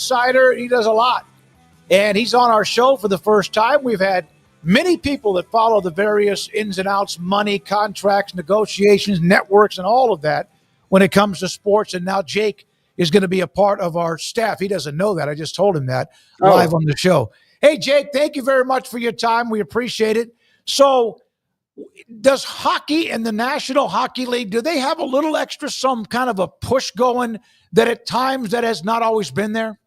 Insider. He does a lot. And he's on our show for the first time. We've had many people that follow the various ins and outs, money, contracts, negotiations, networks, and all of that when it comes to sports. And now Jake is going to be a part of our staff. He doesn't know that. I just told him that live on the show. Hey, Jake, thank you very much for your time. We appreciate it. So does hockey and the National Hockey League, do they have a little extra, some kind of a push going that at times that has not always been there?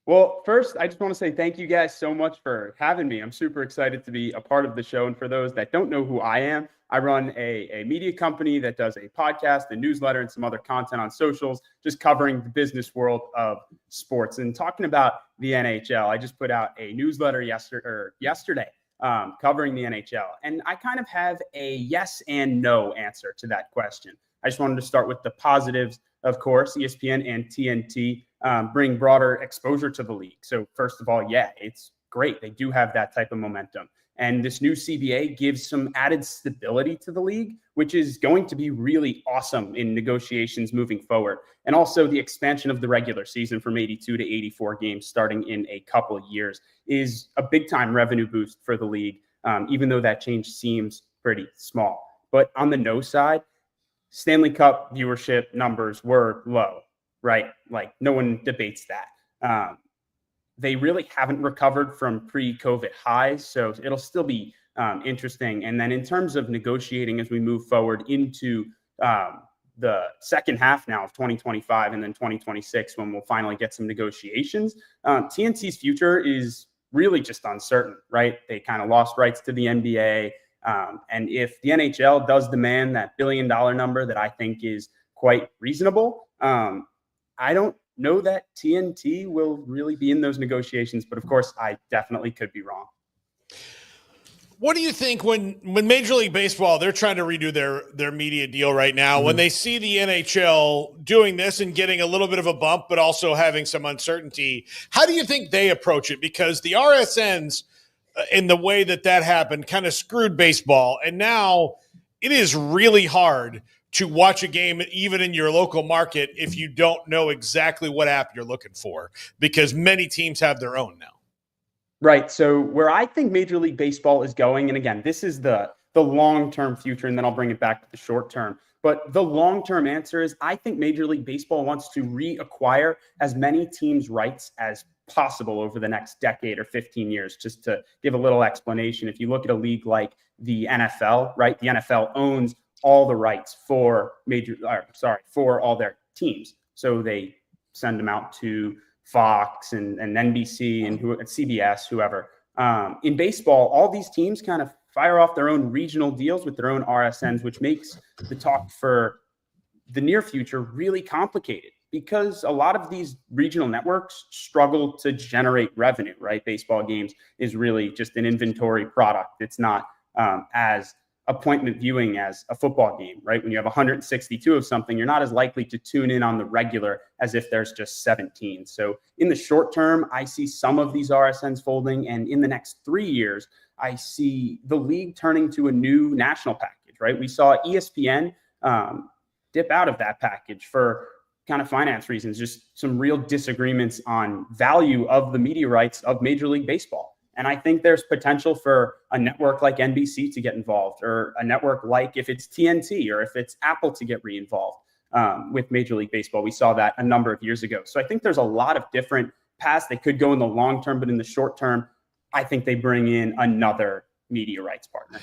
Well, first, I just want to say thank you guys so much for having me. I'm super excited to be a part of the show. And for those that don't know who I am, I run a media company that does a podcast, a newsletter, and some other content on socials, just covering the business world of sports. And talking about the NHL, I just put out a newsletter yesterday covering the NHL. And I kind of have a yes and no answer to that question. I just wanted to start with the positives. Of course, ESPN and TNT bring broader exposure to the league. So first of all, yeah, it's great. They do have that type of momentum. And this new CBA gives some added stability to the league, which is going to be really awesome in negotiations moving forward. And also the expansion of the regular season from 82 to 84 games starting in a couple of years is a big time revenue boost for the league, even though that change seems pretty small. But on the no side, Stanley Cup viewership numbers were low, right? Like no one debates that. They really haven't recovered from pre-COVID highs, so it'll still be interesting. And then in terms of negotiating as we move forward into the second half now of 2025 and then 2026, when we'll finally get some negotiations, TNT's future is really just uncertain, right? They kind of lost rights to the NBA. And if the NHL does demand that $1 billion number that I think is quite reasonable, I don't know that TNT will really be in those negotiations, but of course I definitely could be wrong. What do you think when Major League Baseball, they're trying to redo their media deal right now, when they see the NHL doing this and getting a little bit of a bump, but also having some uncertainty, how do you think they approach it? Because the RSNs, in the way that happened, kind of screwed baseball. And now it is really hard to watch a game, even in your local market, if you don't know exactly what app you're looking for, because many teams have their own now. Right. So where I think Major League Baseball is going, and again, this is the long-term future, and then I'll bring it back to the short term. But the long-term answer is I think Major League Baseball wants to reacquire as many teams' rights as possible over the next decade or 15 years. Just to give a little explanation, if you look at a league like the NFL, right, the NFL owns all the rights for all their teams. So they send them out to Fox and NBC and CBS, whoever. In baseball, all these teams kind of fire off their own regional deals with their own RSNs, which makes the talk for the near future really complicated because a lot of these regional networks struggle to generate revenue, right? Baseball games is really just an inventory product. It's not as appointment viewing as a football game, right? When you have 162 of something, you're not as likely to tune in on the regular as if there's just 17. So in the short term, I see some of these RSNs folding. And in the next 3 years, I see the league turning to a new national package, right? We saw ESPN dip out of that package for kind of finance reasons, just some real disagreements on value of the media rights of Major League Baseball. And I think there's potential for a network like NBC to get involved, or a network like if it's TNT or if it's Apple to get re-involved with Major League Baseball. We saw that a number of years ago. So I think there's a lot of different paths they could go in the long term, but in the short term, I think they bring in another media rights partner.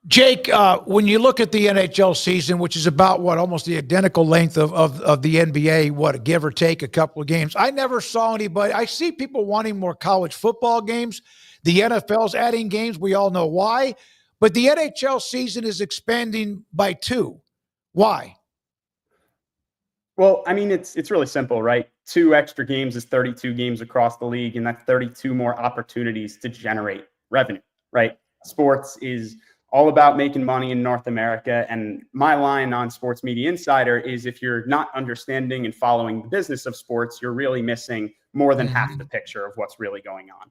Jake, when you look at the NHL season, which is about almost the identical length of the NBA, give or take a couple of games, I never saw anybody. I see people wanting more college football games. The NFL's adding games. We all know why. But the NHL season is expanding by 2. Why? Well, I mean, it's really simple, right? 2 extra games is 32 games across the league, and that's 32 more opportunities to generate revenue, right? Sports is all about making money in North America. And my line on Sports Media Insider is if you're not understanding and following the business of sports, you're really missing more than half the picture of what's really going on.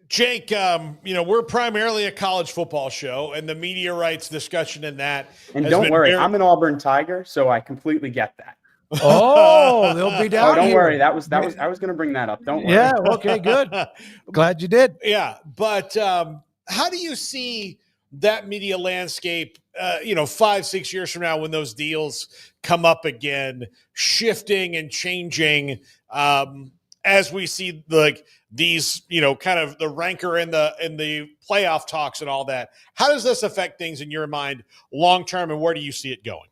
Jake, we're primarily a college football show, and the media rights discussion in that. And don't worry, I'm an Auburn Tiger, so I completely get that. Oh, they'll be down Oh, don't here. worry. I was going to bring that up. Don't worry. Yeah. Okay. Good. Glad you did. Yeah, but how do you see that media landscape, 5-6 years from now when those deals come up again, shifting and changing as we see these, kind of the rancor in the playoff talks and all that? How does this affect things in your mind long term, and where do you see it going?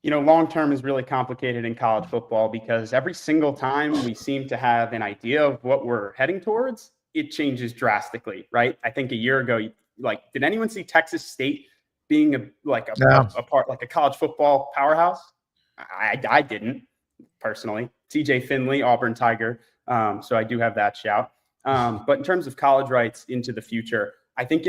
Long term is really complicated in college football because every single time we seem to have an idea of what we're heading towards, it changes drastically, right? I think a year ago, did anyone see Texas State being a college football powerhouse? I didn't personally. TJ Finley, Auburn Tiger. So I do have that shout. But in terms of college rights into the future, I think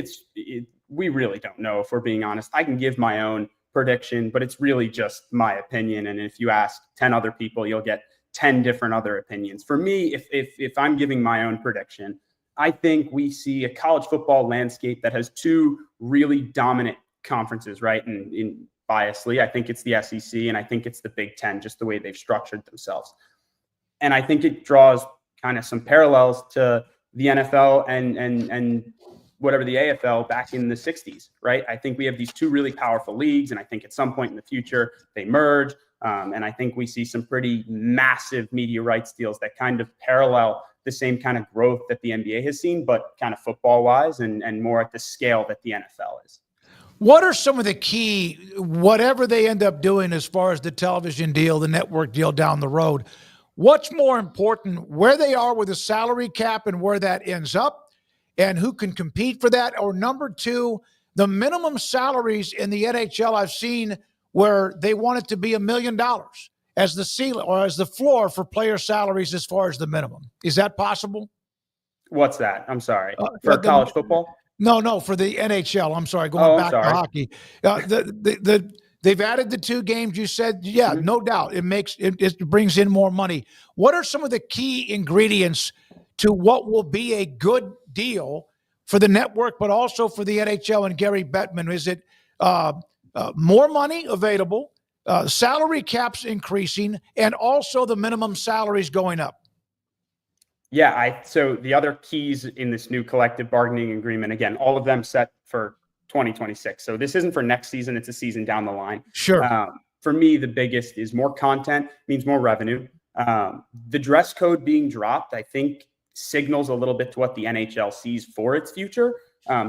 we really don't know, if we're being honest. I can give my own prediction, but it's really just my opinion. And if you ask 10 other people, you'll get 10 different other opinions. For me, if I'm giving my own prediction, I think we see a college football landscape that has two really dominant conferences, right? And in biasly, I think it's the SEC and I think it's the Big Ten, just the way they've structured themselves. And I think it draws kind of some parallels to the NFL and whatever the AFL back in the 60s, right? I think we have these two really powerful leagues, and I think at some point in the future they merge. And I think we see some pretty massive media rights deals that kind of parallel the same kind of growth that the NBA has seen, but kind of football-wise and more at the scale that the NFL is. What are some of the key, whatever they end up doing as far as the television deal, the network deal down the road, what's more important, where they are with the salary cap and where that ends up, and who can compete for that? Or number two, the minimum salaries in the NHL I've seen where they want it to be $1 million as the ceiling or as the floor for player salaries as far as the minimum. Is that possible? What's that? I'm sorry. For college football? No, for the NHL. I'm sorry, going back to hockey. They've added the 2 games. You said, no doubt. It brings in more money. What are some of the key ingredients to what will be a good deal for the network, but also for the NHL and Gary Bettman? Is it more money available, salary caps increasing, and also the minimum salaries going up? Yeah, so the other keys in this new collective bargaining agreement, again, all of them set for 2026. So this isn't for next season, it's a season down the line. Sure. For me, the biggest is more content means more revenue. The dress code being dropped, I think, signals a little bit to what the NHL sees for its future.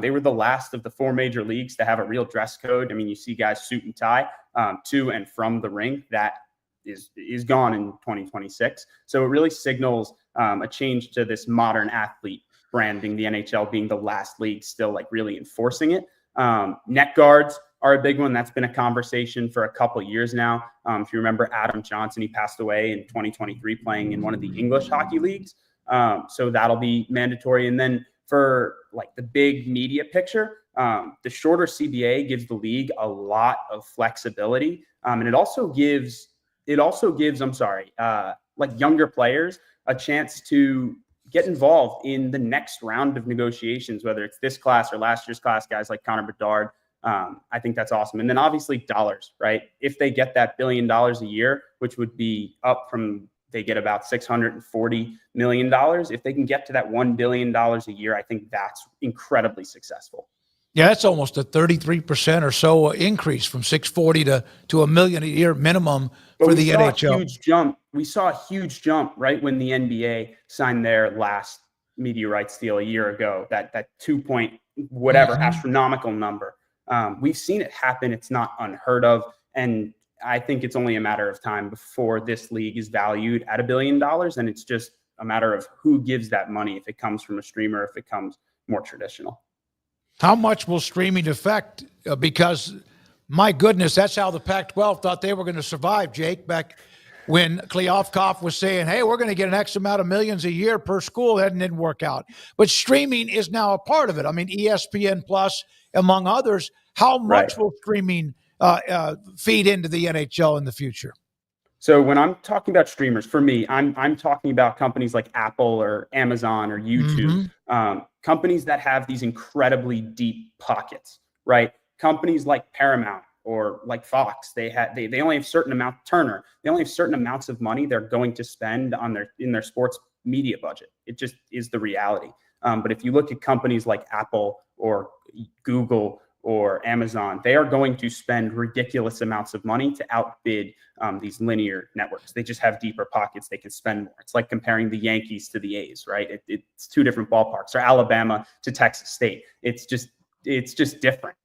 They were the last of the 4 major leagues to have a real dress code. I mean, you see guys suit and tie to and from the rink. That is gone in 2026. So it really signals a change to this modern athlete branding, the NHL being the last league still really enforcing it. Net guards are a big one. That's been a conversation for a couple of years now. If you remember Adam Johnson, he passed away in 2023 playing in one of the English hockey leagues. So that'll be mandatory. And then for the big media picture, the shorter CBA gives the league a lot of flexibility. And it also gives, younger players a chance to get involved in the next round of negotiations, whether it's this class or last year's class, guys like Connor Bedard. I think that's awesome. And then obviously dollars, right? If they get that $1 billion a year, which would be up from, they get about $640 million. If they can get to that $1 billion a year, I think that's incredibly successful. Yeah, that's almost a 33% or so increase from 640 to $1 million a year minimum for the NHL. We saw a huge jump right when the NBA signed their last media rights deal a year ago. That 2 point whatever astronomical number. We've seen it happen. It's not unheard of, and I think it's only a matter of time before this league is valued at $1 billion, and it's just a matter of who gives that money. If it comes from a streamer, if it comes more traditional. How much will streaming affect? Because, my goodness, that's how the Pac-12 thought they were going to survive, Jake, back when Kleofkoff was saying, hey, we're going to get an X amount of millions a year per school. That didn't work out. But streaming is now a part of it. I mean, ESPN Plus, among others. How much will streaming feed into the NHL in the future? So when I'm talking about streamers, for me, I'm talking about companies like Apple or Amazon or YouTube, companies that have these incredibly deep pockets, right? Companies like Paramount, or like Fox, they only have certain amount, Turner, they only have certain amounts of money they're going to spend in their sports media budget. It just is the reality. But if you look at companies like Apple or Google or Amazon, they are going to spend ridiculous amounts of money to outbid these linear networks. They just have deeper pockets. They can spend more. It's like comparing the Yankees to the A's, right? It's two different ballparks, or Alabama to Texas State. It's just different.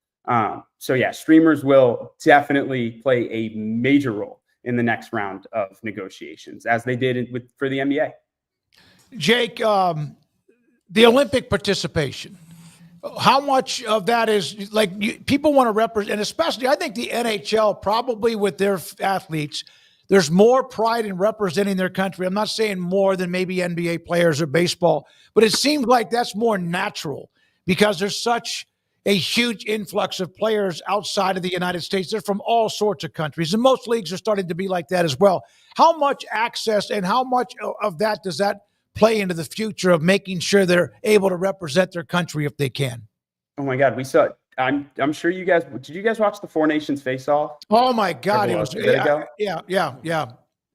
So yeah, streamers will definitely play a major role in the next round of negotiations, as they did for the NBA. Jake, the Olympic participation, how much of that is like people want to represent, and especially I think the NHL probably with their athletes, there's more pride in representing their country. I'm not saying more than maybe NBA players or baseball, but it seems like that's more natural because there's such a huge influx of players outside of the United States. They're from all sorts of countries, and most leagues are starting to be like that as well. How much access and how much of that does that play into the future of making sure they're able to represent their country if they can? Oh my God, we saw. I'm sure you guys. Did you guys watch the Four Nations face-off? Oh my God, it was yeah.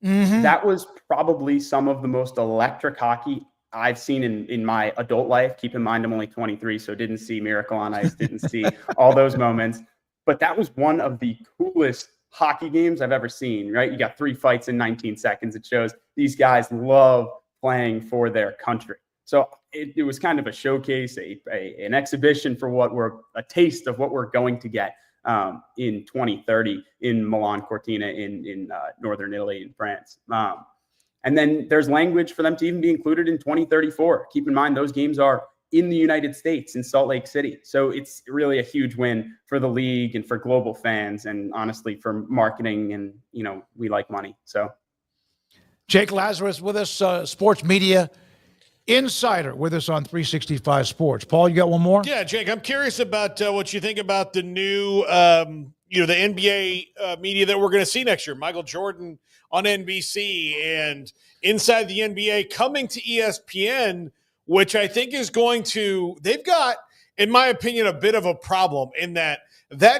Mm-hmm. That was probably some of the most electric hockey I've seen in my adult life. Keep in mind, I'm only 23, so didn't see Miracle on Ice, didn't see all those moments. But that was one of the coolest hockey games I've ever seen. Right, you got 3 fights in 19 seconds. It shows these guys love playing for their country. So it was kind of a showcase, an exhibition for a taste of what we're going to get in 2030 in Milan Cortina in northern Italy and France. And then there's language for them to even be included in 2034. Keep in mind, those games are in the United States, in Salt Lake City. So it's really a huge win for the league and for global fans, and honestly for marketing. And, we like money. So Jake Lazarus with us, Sports Media Insider with us on 365 Sports. Paul, you got one more? Yeah, Jake, I'm curious about what you think about the new, the NBA media that we're going to see next year. Michael Jordan on NBC and Inside the NBA coming to ESPN, which I think is they've got, in my opinion, a bit of a problem in that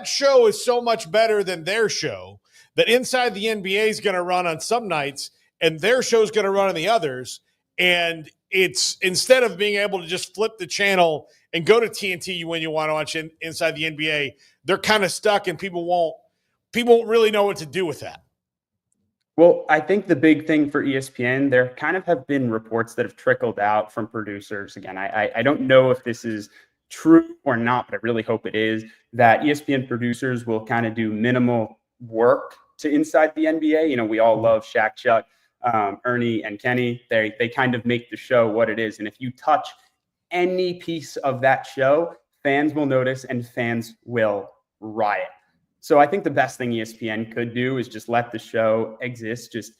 show is so much better than their show that Inside the NBA is going to run on some nights and their show is going to run on the others. And it's, instead of being able to just flip the channel and go to TNT when you want to watch Inside the NBA, they're kind of stuck and people won't really know what to do with that. Well, I think the big thing for ESPN, there kind of have been reports that have trickled out from producers. Again, I don't know if this is true or not, but I really hope it is, that ESPN producers will kind of do minimal work to Inside the NBA. We all love Shaq, Chuck, Ernie, and Kenny. They kind of make the show what it is. And if you touch any piece of that show, fans will notice and fans will riot. So I think the best thing ESPN could do is just let the show exist, just,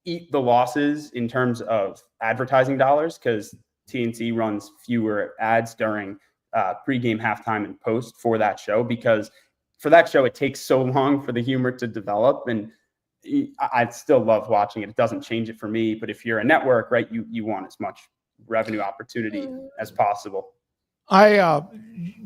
eat the losses in terms of advertising dollars, because TNT runs fewer ads during pregame, halftime, and post for that show, because for that show, it takes so long for the humor to develop. And I still love watching it. It doesn't change it for me. But if you're a network, right, you want as much revenue opportunity as possible.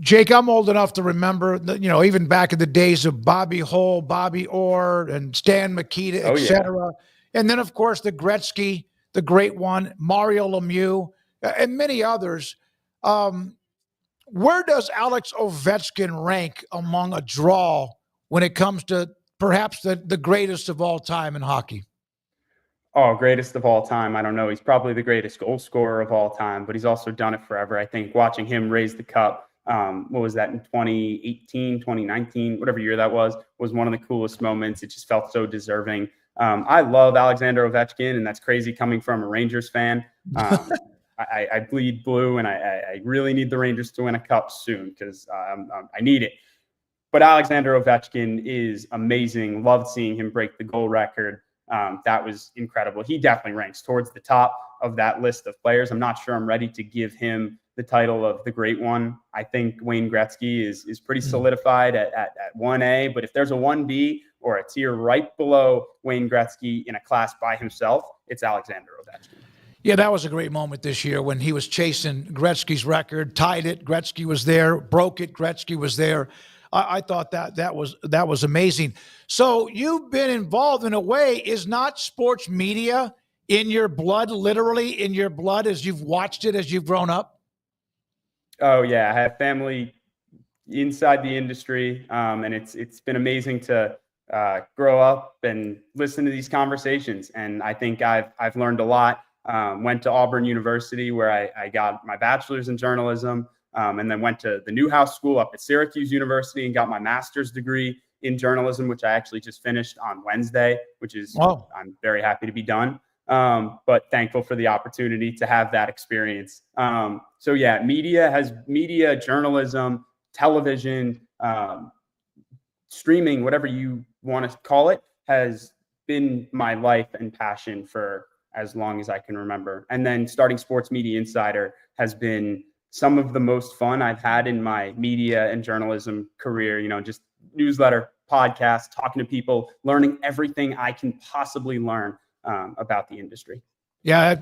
Jake, I'm old enough to remember that, even back in the days of Bobby Hull, Bobby Orr, and Stan Mikita, et cetera. And then, of course, the Gretzky, the great one, Mario Lemieux, and many others. Where does Alex Ovechkin rank among a draw when it comes to perhaps the greatest of all time in hockey? Oh, greatest of all time. I don't know. He's probably the greatest goal scorer of all time, but he's also done it forever. I think watching him raise the cup, what was that, in 2018, 2019, whatever year that was one of the coolest moments. It just felt so deserving. I love Alexander Ovechkin, and that's crazy coming from a Rangers fan. I bleed blue, and I really need the Rangers to win a cup soon because I need it. But Alexander Ovechkin is amazing. Loved seeing him break the goal record. That was incredible. He definitely ranks towards the top of that list of players. I'm not sure I'm ready to give him the title of the great one. I think Wayne Gretzky is pretty solidified at 1A, but if there's a 1B or a tier right below Wayne Gretzky in a class by himself, it's Alexander Ovechkin. Yeah, that was a great moment this year when he was chasing Gretzky's record, tied it. Gretzky was there, broke it. Gretzky was there. I thought that was amazing. So you've been involved in a way. Is not sports media in your blood, literally in your blood, as you've watched it as you've grown up? Oh yeah, I have family inside the industry, and it's been amazing to grow up and listen to these conversations. And I think I've learned a lot. Went to Auburn University, where I got my bachelor's in journalism, and then went to the Newhouse School up at Syracuse University and got my master's degree in journalism, which I actually just finished on Wednesday, which is, Wow. I'm very happy to be done. But thankful for the opportunity to have that experience. So yeah, media, journalism, television, streaming, whatever you want to call it, has been my life and passion for as long as I can remember. And then starting Sports Media Insider has been some of the most fun I've had in my media and journalism career. You know, just newsletter, podcast, talking to people, learning everything I can possibly learn about the industry. Yeah,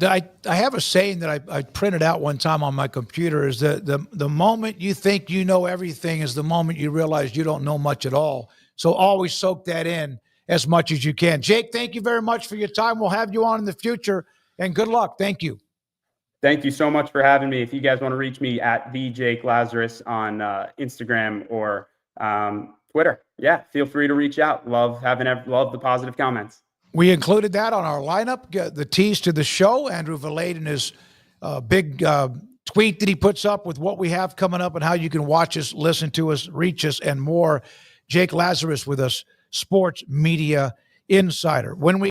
I have a saying that I printed out one time on my computer, is that the moment you think you know everything is the moment you realize you don't know much at all. So always soak that in as much as you can. Jake, thank you very much for your time. We'll have you on in the future, and good luck. Thank you. Thank you so much for having me. If you guys want to reach me at the Jake Lazarus on Instagram or Twitter, yeah, feel free to reach out. Love the positive comments. We included that on our lineup, the tease to the show. Andrew Valade and his big tweet that he puts up with what we have coming up and how you can watch us, listen to us, reach us, and more. Jake Lazarus with us, Sports Media Insider. When we